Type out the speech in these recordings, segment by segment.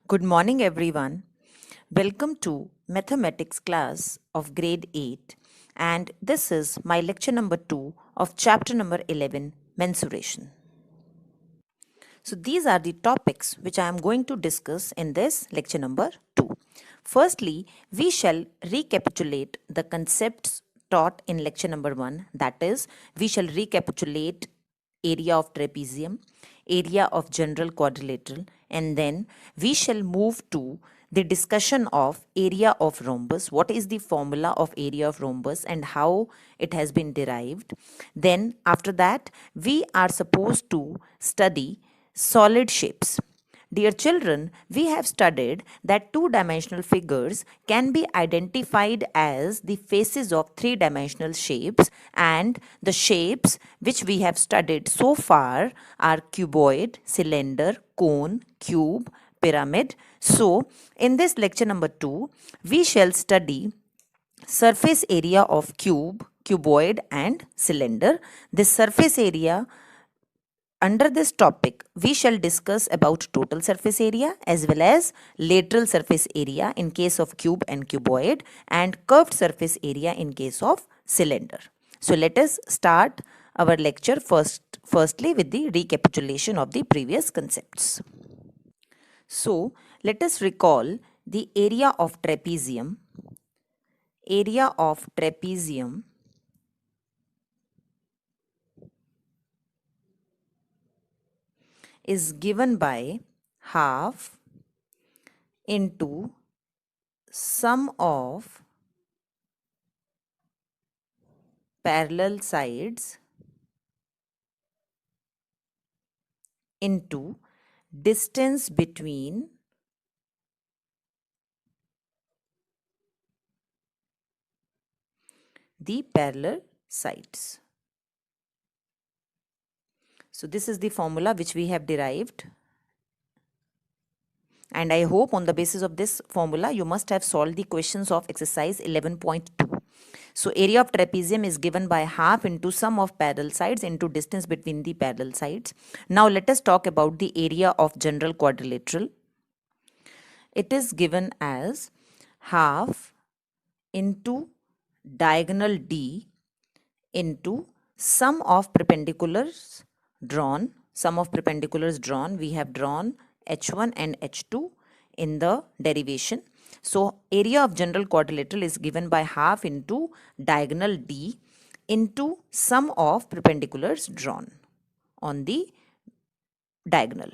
Good morning, everyone. Welcome to mathematics class of grade 8, and this is my lecture number 2 of chapter number 11, mensuration. So these are the topics which I am going to discuss in this lecture number 2. Firstly, we shall recapitulate the concepts taught in lecture number 1, that is, we shall recapitulate area of trapezium, area of general quadrilateral, and then we shall move to the discussion of area of rhombus, what is the formula of area of rhombus and how it has been derived. Then after that we are supposed to study solid shapes. Dear children, we have studied that two-dimensional figures can be identified as the faces of three-dimensional shapes, and the shapes which we have studied so far are cuboid, cylinder, cone, cube, pyramid. So, in this lecture number 2, we shall study surface area of cube, cuboid and cylinder. This surface area, under this topic, we shall discuss about total surface area as well as lateral surface area in case of cube and cuboid, and curved surface area in case of cylinder. So let us start our lecture firstly with the recapitulation of the previous concepts. So let us recall the area of trapezium. Area of trapezium is given by half into sum of parallel sides into distance between the parallel sides. So this is the formula which we have derived, and I hope on the basis of this formula you must have solved the questions of exercise 11.2. So area of trapezium is given by half into sum of parallel sides into distance between the parallel sides. Now let us talk about the area of general quadrilateral. It is given as half into diagonal D into sum of perpendiculars drawn. We have drawn H1 and H2 in the derivation. So area of general quadrilateral is given by half into diagonal D into sum of perpendiculars drawn on the diagonal.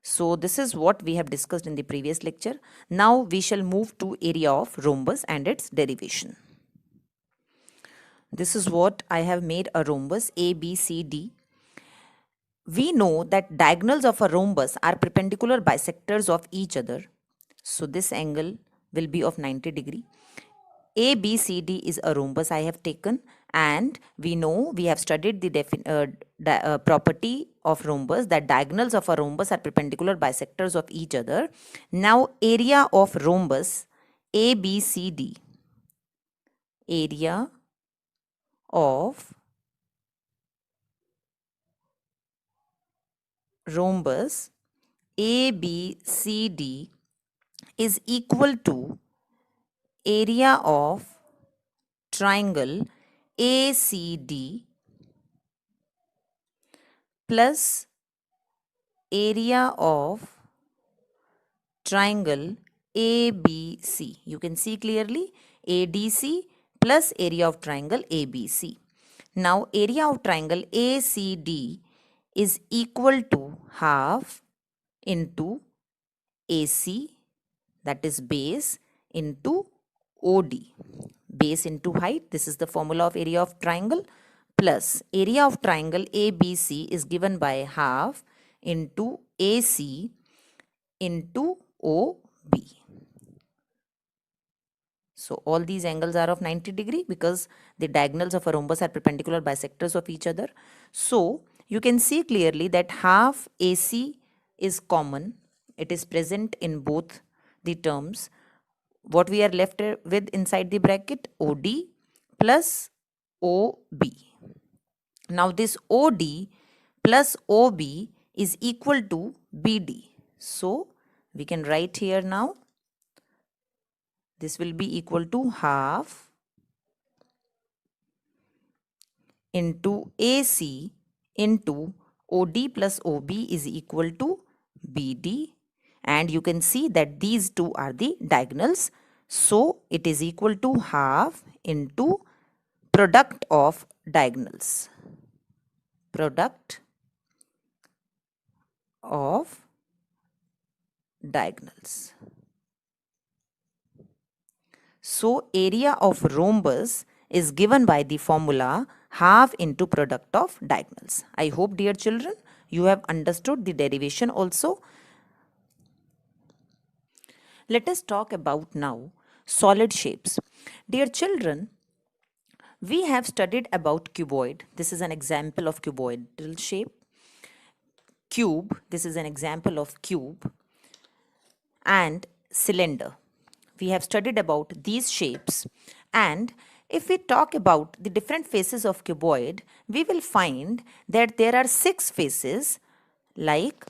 So this is what we have discussed in the previous lecture. Now we shall move to area of rhombus and its derivation. This is what I have made a rhombus A, B, C, D. We know that diagonals of a rhombus are perpendicular bisectors of each other. So this angle will be of 90 degree. A, B, C, D is a rhombus I have taken, and we know we have studied the property of rhombus that diagonals of a rhombus are perpendicular bisectors of each other. Now area of rhombus A, B, C, D. Area of rhombus ABCD is equal to area of triangle ACD plus area of triangle ABC. You can see clearly ADC plus area of triangle ABC. Now area of triangle ACD is equal to half into AC, that is base, into OD. Base into height, this is the formula of area of triangle, plus area of triangle ABC is given by half into AC into OB. So all these angles are of 90 degree because the diagonals of a rhombus are perpendicular bisectors of each other. So you can see clearly that half AC is common. It is present in both the terms. What we are left with inside the bracket, OD plus OB. Now this OD plus OB is equal to BD. So We can write here now. This will be equal to half into AC into OD plus OB is equal to BD, and you can see that these two are the diagonals. So it is equal to half into product of diagonals. Product of diagonals. So area of rhombus is given by the formula half into product of diagonals. I hope, dear children, you have understood the derivation also. Let us talk about now solid shapes. Dear children, we have studied about cuboid. This is an example of cuboidal shape. Cube, this is an example of cube. And cylinder. We have studied about these shapes, and if we talk about the different faces of cuboid, we will find that there are 6 faces, like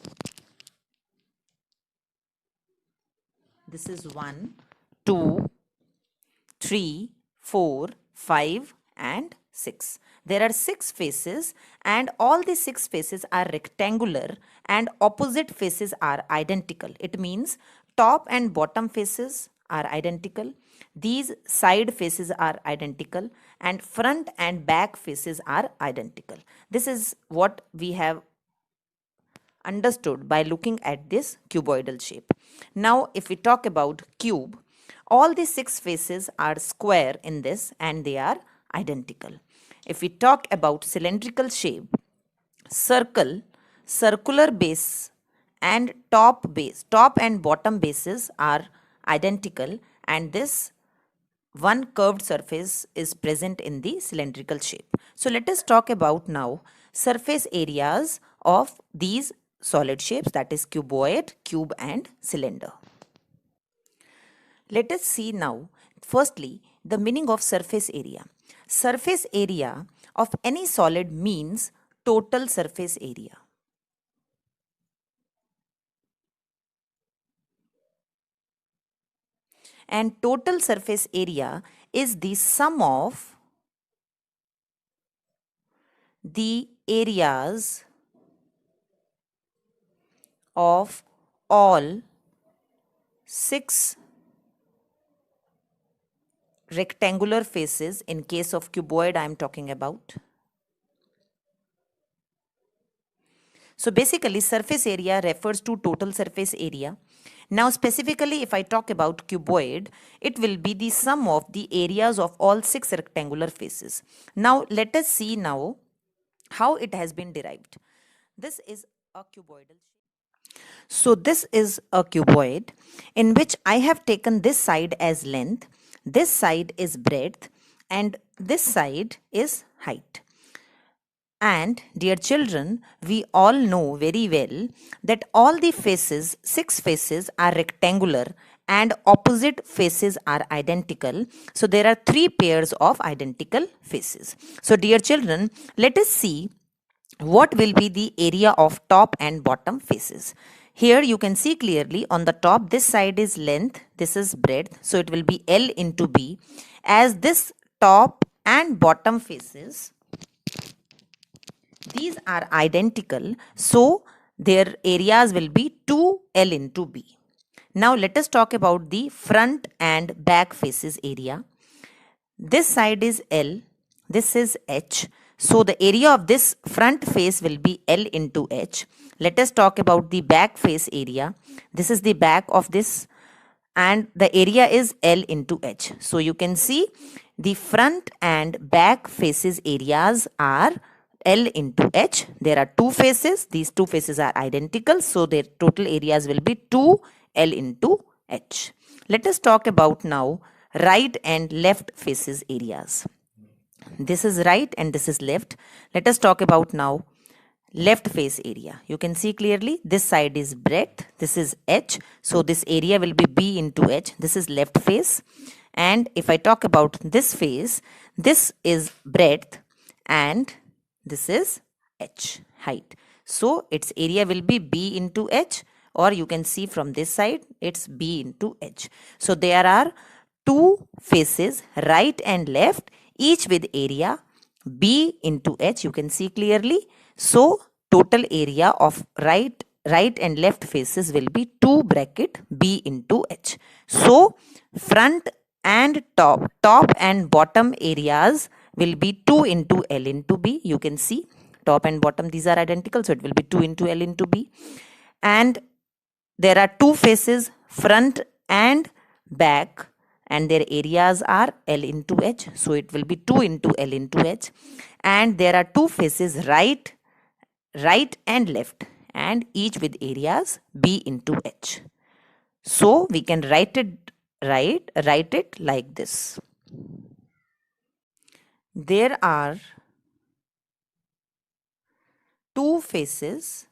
this is 1, 2, 3, 4, 5 and 6. There are 6 faces, and all the 6 faces are rectangular and opposite faces are identical. It means top and bottom faces are identical. These side faces are identical, and front and back faces are identical. This is what we have understood by looking at this cuboidal shape. Now, if we talk about cube, all the 6 faces are square in this and they are identical. If we talk about cylindrical shape, circle, circular base and top and bottom bases are identical, and this one curved surface is present in the cylindrical shape. So let us talk about now surface areas of these solid shapes, that is cuboid, cube and cylinder. Let us see now firstly the meaning of surface area. Surface area of any solid means total surface area. And total surface area is the sum of the areas of all 6 rectangular faces. In case of cuboid, I am talking about. So basically, surface area refers to total surface area. Now specifically, if I talk about cuboid, it will be the sum of the areas of all 6 rectangular faces. Now let us see now how it has been derived. This is a cuboidal shape. So this is a cuboid in which I have taken this side as length, this side is breadth, and this side is height. And dear children, we all know very well that all the faces, 6 faces, are rectangular and opposite faces are identical. So there are 3 pairs of identical faces. So dear children, let us see what will be the area of top and bottom faces. Here you can see clearly on the top, this side is length, this is breadth. So it will be L into B. As this top and bottom faces, these are identical, so their areas will be 2L into B. Now let us talk about the front and back faces area. This side is L, this is H. So the area of this front face will be L into H. Let us talk about the back face area. This is the back of this, and the area is L into H. So you can see the front and back faces areas are L into H. There are 2 faces. These 2 faces are identical. So their total areas will be 2L into H. Let us talk about now right and left faces areas. This is right and this is left. Let us talk about now left face area. You can see clearly this side is breadth, this is H. So this area will be B into H. This is left face. And if I talk about this face, this is breadth and this is H, height. So its area will be B into H, or you can see from this side it's B into H. So there are two faces, right and left, each with area B into H, you can see clearly. So total area of right and left faces will be 2 bracket B into H. So front and top and bottom areas will be 2 into L into B. You can see top and bottom, these are identical, so it will be 2 into L into B. And there are two faces, front and back, and their areas are L into H, so it will be 2 into L into H. And there are two faces, right and left, and each with areas B into H. So we can write it like this. There are two faces,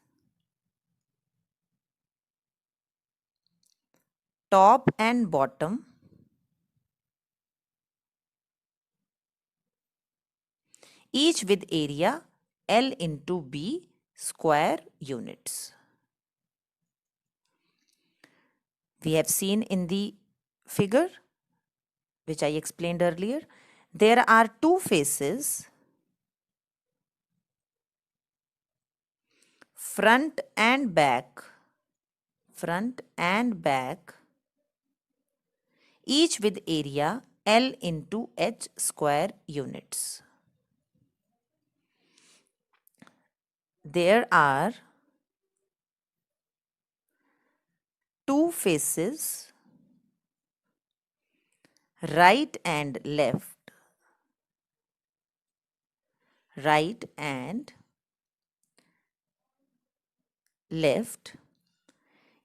top and bottom, each with area L into B square units. We have seen in the figure which I explained earlier, there are two faces, front and back, each with area L into H square units. There are two faces, right and left,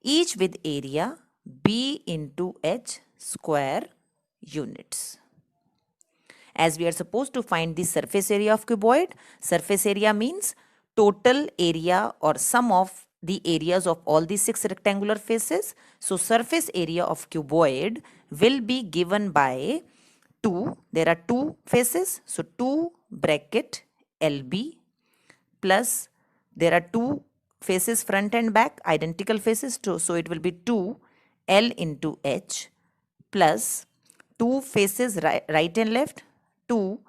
each with area B into H square units. As we are supposed to find the surface area of cuboid, surface area means total area or sum of the areas of all the 6 rectangular faces. So surface area of cuboid will be given by 2. There are two faces, so 2 bracket LB plus there are two faces, front and back, identical faces, so it will be 2 L into H plus two faces, right and left, 2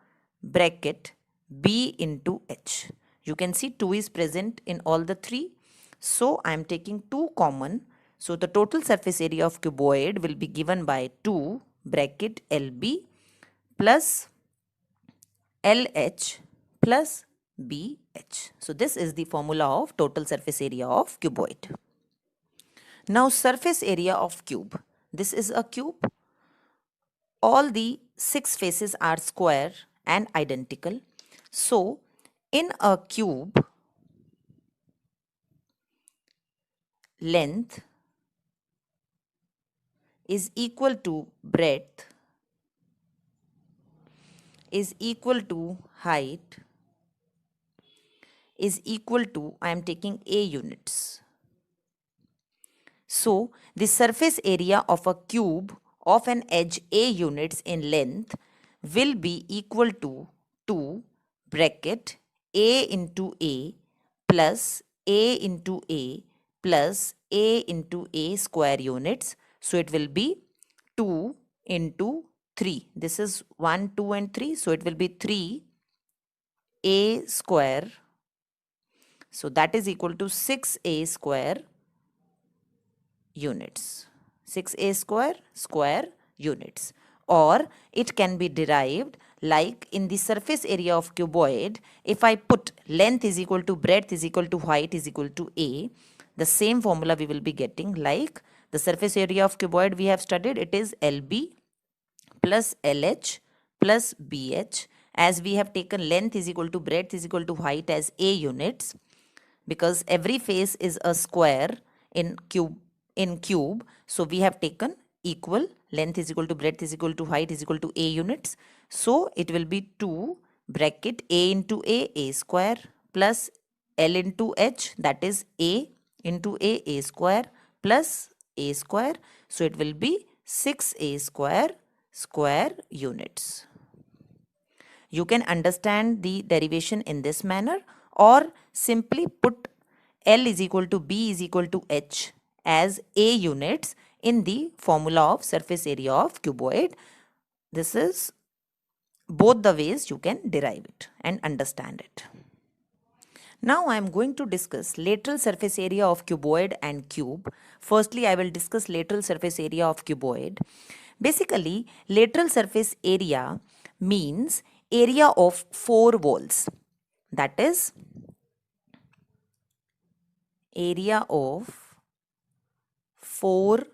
bracket B into H. You can see 2 is present in all the three. So I am taking 2 common. So the total surface area of cuboid will be given by 2 bracket LB plus LH plus BH. So this is the formula of total surface area of cuboid. Now surface area of cube. This is a cube. All the 6 faces are square and identical. So in a cube, length is equal to breadth is equal to height is equal to, I am taking A units. So the surface area of a cube of an edge A units in length will be equal to 2 bracket A into A plus A into A plus A into A square units. So it will be 2 into 3. This is 1, 2 and 3. So it will be 3 A square. So that is equal to 6A square units. 6A square units. Or it can be derived like in the surface area of cuboid, if I put length is equal to breadth is equal to height is equal to A, the same formula we will be getting like the surface area of cuboid we have studied, it is LB plus LH plus BH. As we have taken length is equal to breadth is equal to height as A units, because every face is a square in cube, so we have taken equal, length is equal to breadth is equal to height is equal to A units. So it will be 2 bracket A into A square plus L into H, that is A into A square plus A square. So it will be 6A square units. You can understand the derivation in this manner, or simply put L is equal to B is equal to H as A units in the formula of surface area of cuboid. This is both the ways you can derive it and understand it. Now I am going to discuss lateral surface area of cuboid and cube. Firstly, I will discuss lateral surface area of cuboid. Basically, lateral surface area means area of four walls. That is, area of four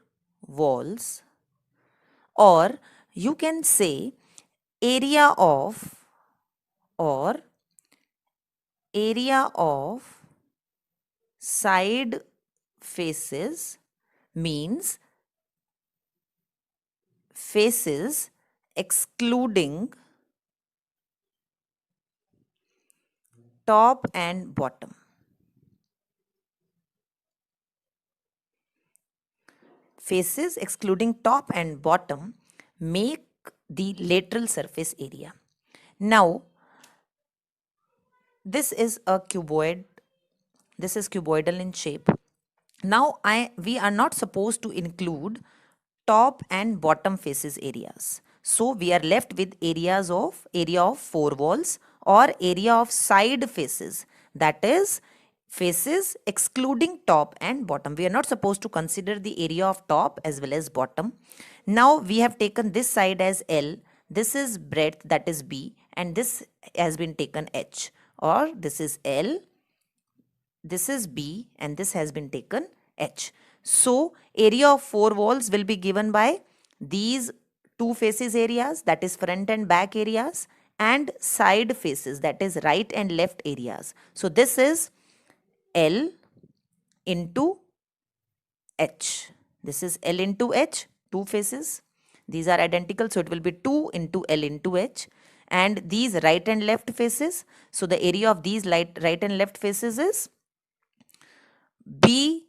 walls, or you can say area of side faces, means faces excluding top and bottom. Faces excluding top and bottom make the lateral surface area. Now, this is a cuboid. This is cuboidal in shape. Now, we are not supposed to include top and bottom faces areas. So, we are left with area of four walls or area of side faces. That is, faces excluding top and bottom. We are not supposed to consider the area of top as well as bottom. Now, we have taken this side as L. This is breadth, that is B, and this has been taken H, or this is L, this is B, and this has been taken H. So, area of four walls will be given by these two faces areas, that is front and back areas, and side faces, that is right and left areas. So, this is L into H. This is L into H, two faces. These are identical, so it will be 2 into L into H. And these right and left faces, so the area of these right and left faces is B.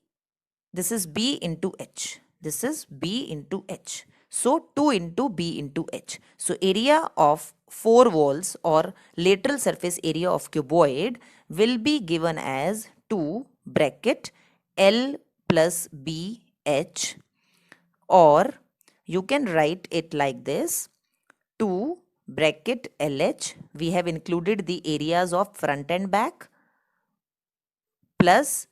This is B into H. This is B into H. So 2 into B into H. So area of four walls or lateral surface area of cuboid will be given as 2 bracket L plus B H, or you can write it like this: 2 bracket LH. We have included the areas of front and back, plus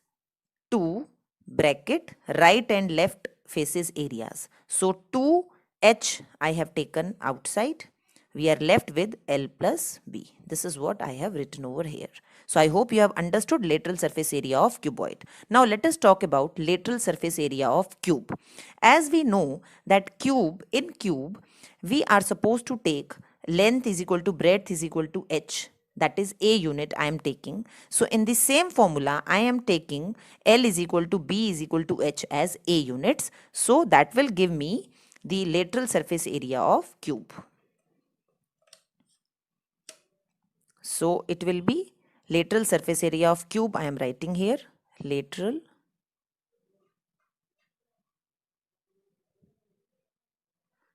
2 bracket right and left faces areas. So 2H I have taken outside. We are left with L plus B. This is what I have written over here. So I hope you have understood lateral surface area of cuboid. Now let us talk about lateral surface area of cube. As we know that in cube, we are supposed to take length is equal to breadth is equal to H. That is A unit I am taking. So in the same formula, I am taking L is equal to B is equal to H as A units. So that will give me the lateral surface area of cube. So it will be lateral surface area of cube. I am writing here lateral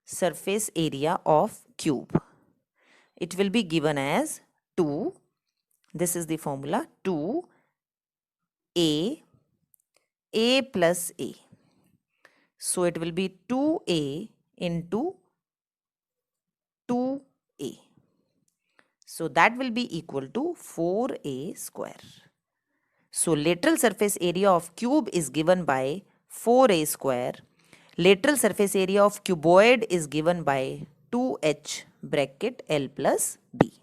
surface area of cube. It will be given as 2. This is the formula: 2A plus A. So it will be 2A into 2A. So that will be equal to 4A square. So lateral surface area of cube is given by 4A square. Lateral surface area of cuboid is given by 2H bracket L plus B.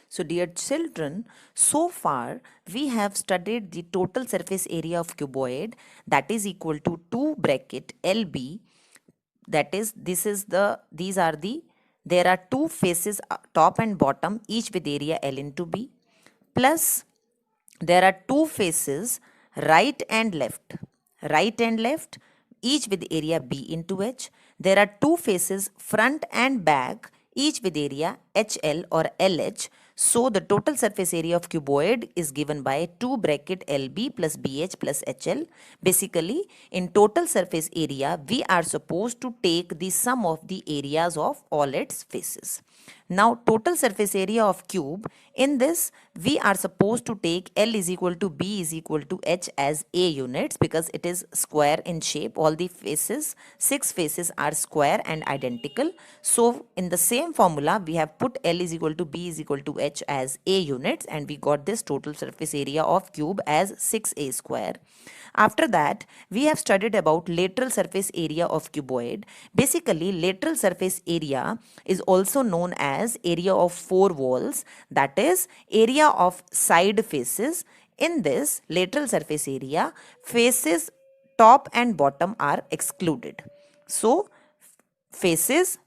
So dear children, so far we have studied the total surface area of cuboid, that is equal to 2 bracket LB. That is, there are two faces, top and bottom, each with area L into B, plus there are two faces right and left, each with area B into H. There are two faces front and back, each with area HL or LH. So the total surface area of cuboid is given by 2 bracket LB plus BH plus HL. Basically, in total surface area, we are supposed to take the sum of the areas of all its faces. Now total surface area of cube, in this we are supposed to take L is equal to B is equal to H as A units because it is square in shape. All the faces, 6 faces are square and identical. So in the same formula we have put L is equal to B is equal to H as A units, and we got this total surface area of cube as 6A square. After that, we have studied about lateral surface area of cuboid. Basically, lateral surface area is also known as area of 4 walls, that is area of side faces. In this lateral surface area, faces top and bottom are excluded. So, faces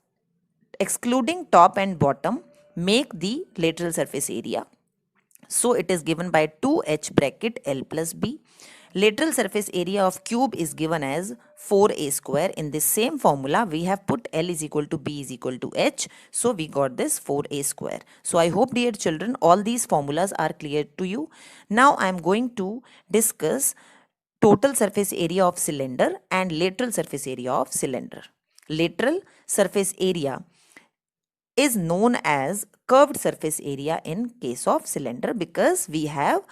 excluding top and bottom make the lateral surface area. So it is given by 2h bracket L plus B. Lateral surface area of cube is given as 4a square. In this same formula, we have put L is equal to B is equal to H. So we got this 4a square. So I hope, dear children, all these formulas are clear to you. Now I am going to discuss total surface area of cylinder and lateral surface area of cylinder. Lateral surface area is known as curved surface area in case of cylinder because we have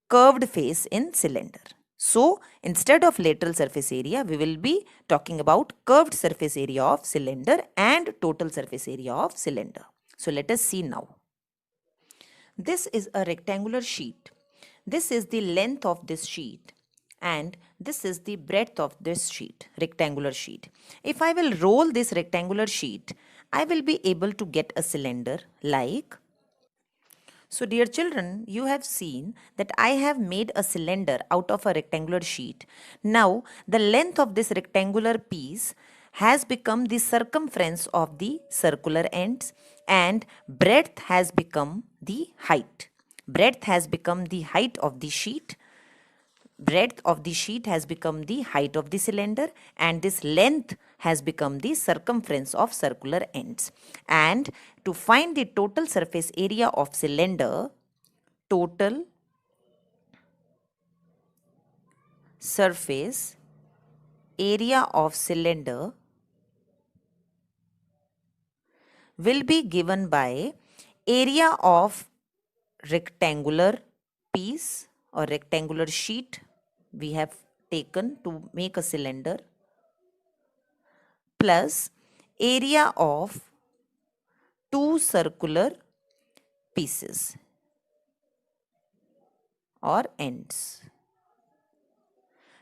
curved face in cylinder. So instead of lateral surface area, we will be talking about curved surface area of cylinder and total surface area of cylinder. So let us see now. This is a rectangular sheet. This is the length of this sheet and this is the breadth of this sheet, rectangular sheet. If I will roll this rectangular sheet, I will be able to get a cylinder like. So dear children, you have seen that I have made a cylinder out of a rectangular sheet. Now the length of this rectangular piece has become the circumference of the circular ends and breadth has become the height. Breadth has become the height of the sheet. Breadth of the sheet has become the height of the cylinder and this length has become the circumference of circular ends. And to find the total surface area of cylinder, total surface area of cylinder will be given by area of rectangular piece or rectangular sheet we have taken to make a cylinder plus area of two circular pieces or ends.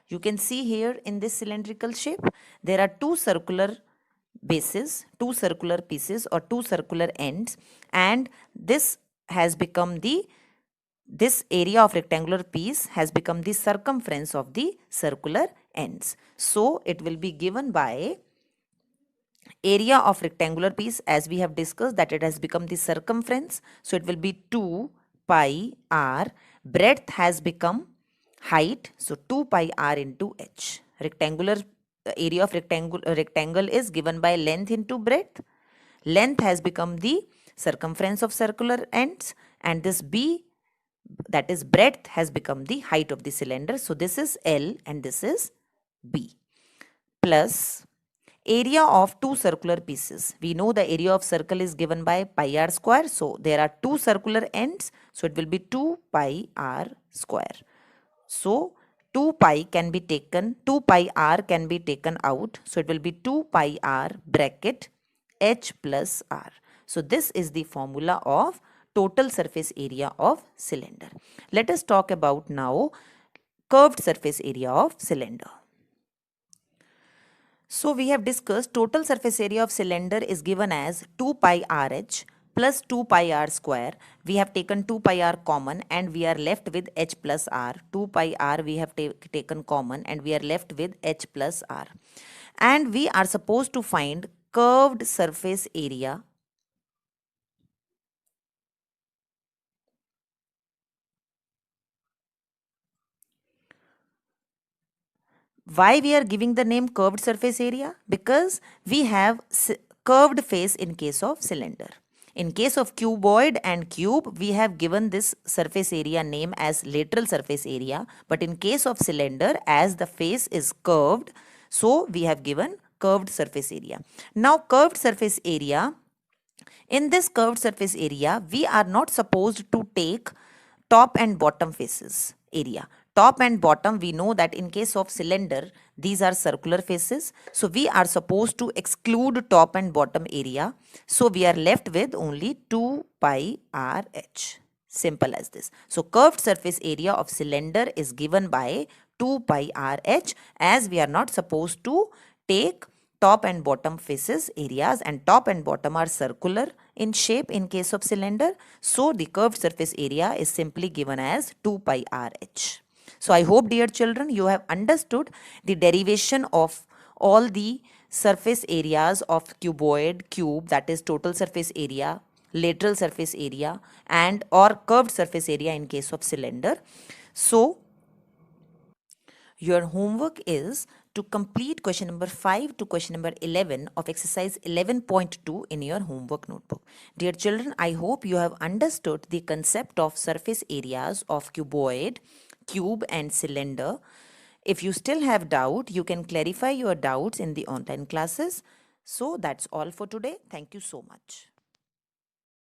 You can see here in this cylindrical shape, there are two circular bases, two circular pieces or two circular ends, and this has become this area of rectangular piece has become the circumference of the circular ends. So it will be given by area of rectangular piece, as we have discussed that it has become the circumference. So it will be 2 pi r. Breadth has become height. So 2 pi r into h. Rectangular area of rectangle is given by length into breadth. Length has become the circumference of circular ends and this b, that is breadth, has become the height of the cylinder. So this is L and this is B plus area of two circular pieces. We know the area of circle is given by pi r square. So there are two circular ends. So it will be 2 pi r square. So 2 pi can be taken, 2 pi r can be taken out. So it will be 2 pi r bracket h plus r. So this is the formula of total surface area of cylinder. Let us talk about now curved surface area of cylinder. So we have discussed total surface area of cylinder is given as 2 pi rh plus 2 pi r square. We have taken 2 pi r common and we are left with h plus r. 2 pi r we have taken common and we are left with h plus r. And we are supposed to find curved surface area Why we are giving the name curved surface area? Because we have curved face in case of cylinder. In case of cuboid and cube, we have given this surface area name as lateral surface area. But in case of cylinder, as the face is curved, so we have given curved surface area. Now curved surface area In this curved surface area, we are not supposed to take top and bottom faces area. Top and bottom, we know that in case of cylinder, these are circular faces. So we are supposed to exclude top and bottom area. So we are left with only 2 pi RH. Simple as this. So curved surface area of cylinder is given by 2 pi RH, as we are not supposed to take top and bottom faces areas, and top and bottom are circular in shape in case of cylinder. So the curved surface area is simply given as 2 pi RH. So I hope, dear children, you have understood the derivation of all the surface areas of cuboid, cube, that is total surface area, lateral surface area, and or curved surface area in case of cylinder. So your homework is to complete question number 5 to question number 11 of exercise 11.2 in your homework notebook. Dear children, I hope you have understood the concept of surface areas of cuboid, cube and cylinder. If you still have doubt, you can clarify your doubts in the online classes. So that's all for today. Thank you so much.